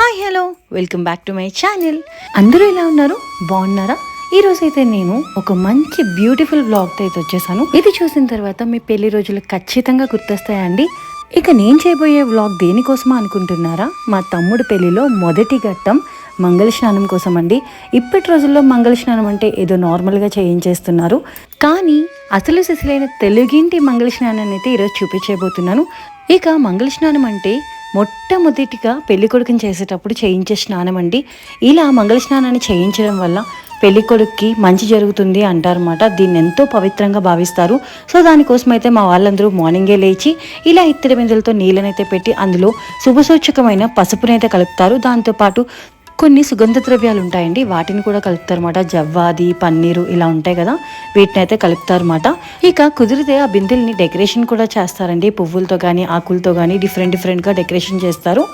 Hi hello welcome back to my channel. అందరూ ఎలా ఉన్నారు? బాగున్నారా? ఈ రోజైతే నేను ఒక మంచి బ్యూటిఫుల్ వ్లాగ్తో అయితే వచ్చేసాను. ఇది చూసిన తర్వాత మీ పెళ్లి రోజులు ఖచ్చితంగా గుర్తొస్తాయండి. ఇక నేను చేయబోయే వ్లాగ్ దేనికోసమా అనుకుంటున్నారా? మా తమ్ముడు పెళ్లిలో మొదటి ఘట్టం మంగళ స్నానం కోసం అండి. ఇప్పటి రోజుల్లో మంగళ స్నానం అంటే ఏదో నార్మల్గా చేయించేస్తున్నారు, కానీ అసలు సిసలైన తెలుగింటి మంగళ స్నానాన్ని అయితే ఈరోజు చూపించబోతున్నాను. ఇక మంగళ స్నానం అంటే మొట్టమొదటిగా పెళ్లి కొడుకుని చేసేటప్పుడు చేయించే స్నానం అండి. ఇలా మంగళ స్నానాన్ని చేయించడం వల్ల పెళ్లి కొడుక్కి మంచి జరుగుతుంది అంటారన్నమాట. దీన్ని ఎంతో పవిత్రంగా భావిస్తారు. సో దానికోసం అయితే మా వాళ్ళందరూ మార్నింగే లేచి ఇలా ఇత్తడి బిందెలతో నీళ్ళనైతే పెట్టి అందులో శుభసూచకమైన పసుపునైతే కలుపుతారు. దాంతోపాటు కొన్ని సుగంధ ద్రవ్యాలు ఉంటాయండి, వాటిని కూడా కలుపుతారన్నమాట. జవ్వాది, పన్నీరు ఇలా ఉంటాయి కదా, వీటిని అయితే కలుపుతారన్నమాట. ఇక కుదిరితే ఆ బిందెల్ని డెకరేషన్ కూడా చేస్తారండి. పువ్వులతో కానీ ఆకులతో కానీ డిఫరెంట్గా డెకరేషన్ చేస్తారు.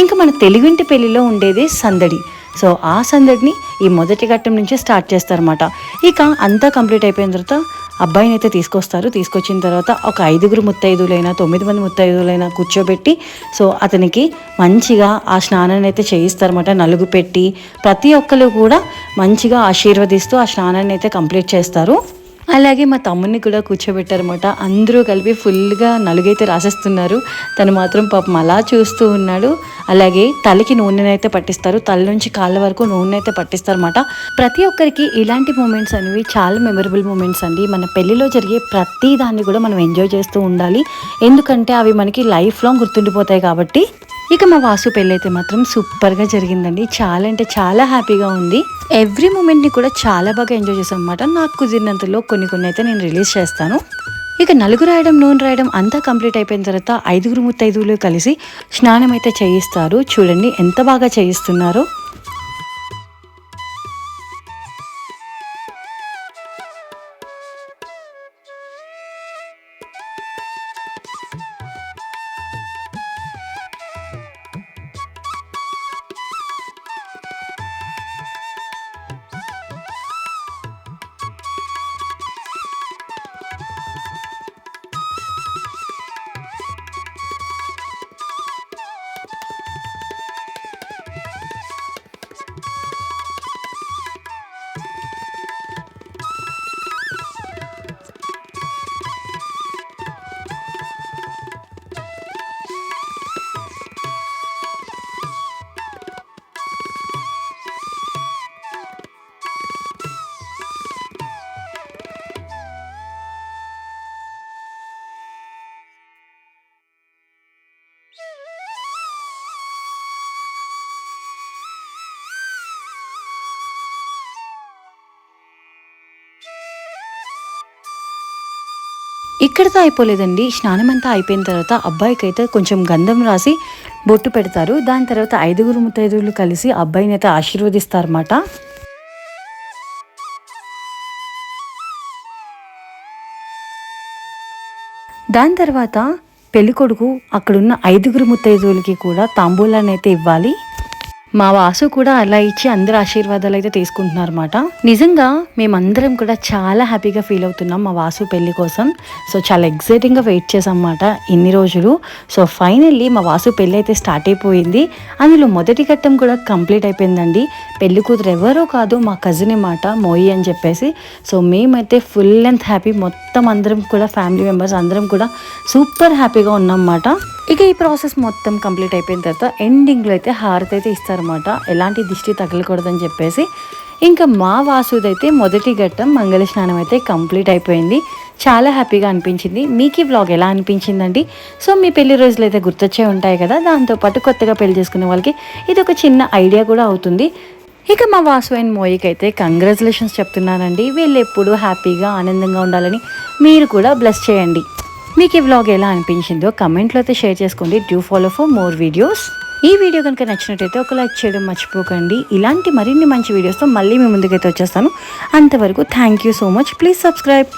ఇంకా మన తెలుగింటి పెళ్లిలో ఉండేదే సందడి. సో ఆ సందడిని ఈ మొదటి ఘట్టం నుంచే స్టార్ట్ చేస్తారన్నమాట. ఇక అంతా కంప్లీట్ అయిపోయిన తర్వాత అబ్బాయిని అయితే తీసుకొస్తారు. తీసుకొచ్చిన తర్వాత ఒక 5 ముత్తైదులైనా 9 మంది ముత్తైదులైనా కూర్చోబెట్టి సో అతనికి మంచిగా ఆ స్నానాన్ని అయితే చేయిస్తారన్నమాట. నలుగు పెట్టి ప్రతి ఒక్కరు కూడా మంచిగా ఆశీర్వదిస్తూ ఆ స్నానాన్ని అయితే కంప్లీట్ చేస్తారు. అలాగే మా తమ్ముడిని కూడా కూర్చోబెట్టారన్నమాట. అందరూ కలిపి ఫుల్గా నలుగైతే రాసేస్తున్నారు. తను మాత్రం పాపం అలా చూస్తూ ఉన్నాడు. అలాగే తలకి నూనెనైతే పట్టిస్తారు. తల నుంచి కాళ్ళ వరకు నూనె అయితే పట్టిస్తారన్నమాట. ప్రతి ఒక్కరికి ఇలాంటి మూమెంట్స్ అనేవి చాలా మెమరబుల్ మూమెంట్స్ అండి. మన పెళ్లిలో జరిగే ప్రతి దాన్ని కూడా మనం ఎంజాయ్ చేస్తూ ఉండాలి, ఎందుకంటే అవి మనకి లైఫ్ లాంగ్ గుర్తుండిపోతాయి కాబట్టి. ఇక మా వాసు పెళ్ళి అయితే మాత్రం సూపర్గా జరిగిందండి. చాలా అంటే చాలా హ్యాపీగా ఉంది. ఎవ్రీ మూమెంట్ని కూడా చాలా బాగా ఎంజాయ్ చేసాం అన్నమాట. నాకు కుదిరినంతలో కొన్ని అయితే నేను రిలీజ్ చేస్తాను. ఇక నలుగు రాయడం, నూనె రాయడం అంతా కంప్లీట్ అయిపోయిన తర్వాత 5 ముత్తైదువులు కలిసి స్నానం అయితే చేయిస్తారు. చూడండి ఎంత బాగా చేయిస్తున్నారో. ఇక్కడితో అయిపోలేదండి. స్నానం అంతా అయిపోయిన తర్వాత అబ్బాయికి అయితే కొంచెం గంధం రాసి బొట్టు పెడతారు. దాని తర్వాత 5 ముత్తైదువులు కలిసి అబ్బాయిని అయితే ఆశీర్వదిస్తారన్నమాట. దాని తర్వాత పెళ్ళికొడుకు అక్కడున్న 5 ముత్తైదువులకి కూడా తాంబూలాన్ని అయితే ఇవ్వాలి. మా వాసు కూడా అలా ఇచ్చి అందరు ఆశీర్వాదాలు అయితే తీసుకుంటున్నారన్నమాట. నిజంగా మేమందరం కూడా చాలా హ్యాపీగా ఫీల్ అవుతున్నాం మా వాసు పెళ్లి కోసం. సో చాలా ఎక్సైటింగ్గా వెయిట్ చేసాం అన్నమాట ఇన్ని రోజులు. సో ఫైనల్లీ మా వాసు పెళ్ళి అయితే స్టార్ట్ అయిపోయింది. అందులో మొదటి ఘట్టం కూడా కంప్లీట్ అయిపోయిందండి. పెళ్లి కూతురు ఎవరో కాదు, మా కజిన్ మాట మోయి అని చెప్పేసి. సో మేమైతే ఫుల్ అండ్ హ్యాపీ, మొత్తం అందరం కూడా ఫ్యామిలీ మెంబర్స్ అందరం కూడా సూపర్ హ్యాపీగా ఉన్నామన్నమాట. ఇక ఈ ప్రాసెస్ మొత్తం కంప్లీట్ అయిపోయిన తర్వాత ఎండింగ్లో అయితే హారతి అయితే ఇస్తారన్నమాట, ఎలాంటి దిష్టి తగలకూడదని చెప్పేసి. ఇంకా మా వాసుదైతే మొదటి ఘట్టం మంగళ స్నానం అయితే కంప్లీట్ అయిపోయింది. చాలా హ్యాపీగా అనిపించింది. మీకు ఈ వ్లాగ్ ఎలా అనిపించిందండి? సో మీ పెళ్లి రోజులు అయితే గుర్తొచ్చే ఉంటాయి కదా, దాంతోపాటు కొత్తగా పెళ్లి చేసుకునే వాళ్ళకి ఇది ఒక చిన్న ఐడియా కూడా అవుతుంది. ఇక మా వాసు అండ్ మోయికి అయితే కంగ్రాచులేషన్స్ చెప్తున్నానండి. వీళ్ళు ఎప్పుడు హ్యాపీగా ఆనందంగా ఉండాలని మీరు కూడా బ్లెస్ చేయండి. మీకు ఈ వ్లాగ్ ఎలా అనిపించిందో కమెంట్లో అయితే షేర్ చేసుకోండి. Do follow for more videos. ఈ వీడియో కనుక నచ్చినట్టయితే ఒక లైక్ చేయడం మర్చిపోకండి. ఇలాంటి మరిన్ని మంచి వీడియోస్తో మళ్ళీ మీ ముందుకైతే వచ్చేస్తాను. అంతవరకు thank you so much. Please subscribe.